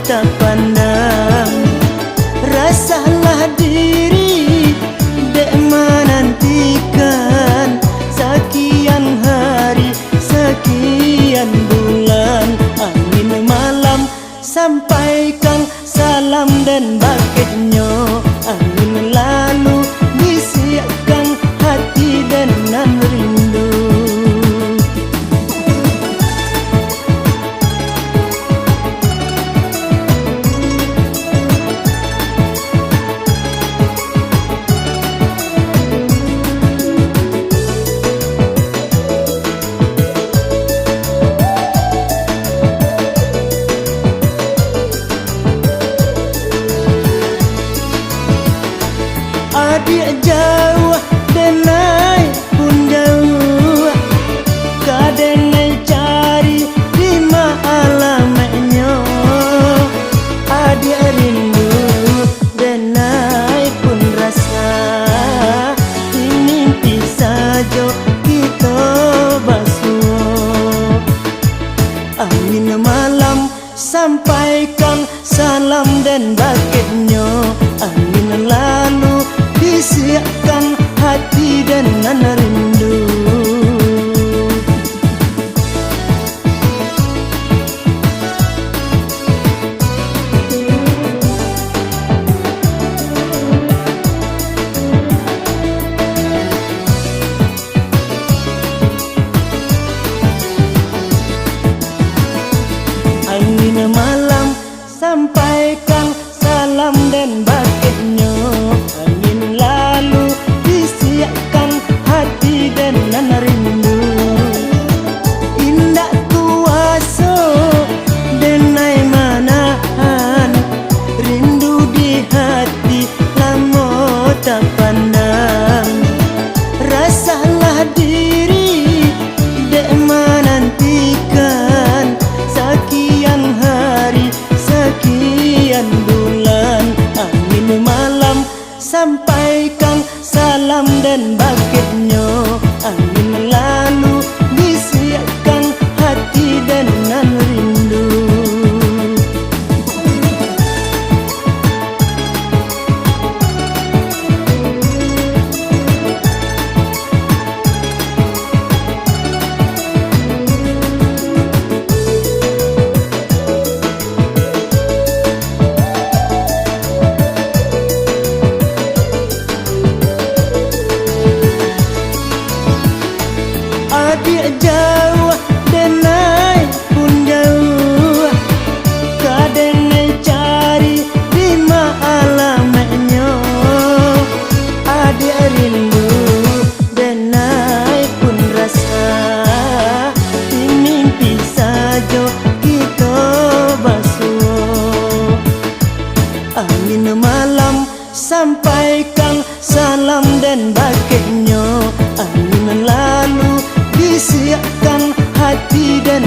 tak pandang. Rasalah diri dek menantikan sekian hari, sekian bulan. Angin malam sampaikan salam dan bakitnya. Angin lalu bisikan hati dan rindu. Adik jauh denai pun jauh, kadenai cari di alamatnya. Adik rindu denai pun rasa, di mimpi saja kita basuh. Angin malam sampaikan salam dan bakitnya. Angin lalu bisikan hati dan rindu. Angin malam sampaikan salam dan bakitnya. Angin lalu bisikan hati dan rindu. Indah kuasa denai manahan, rindu di hati lama tak pandang. Rasalah diri dek menantikan sekian hari, sekian bulan. Angin malam sampaikan salam dan bakitnya. Angin lalu bisikan hati dan rindu. Adik jauh denai pun jauh, kadenai cari di alamatnya. Adik rindu denai pun rasa, di mimpi saja kita basuh. Angin malam sampaikan salam dan bakitnya. Angin lalu bisikan hati dan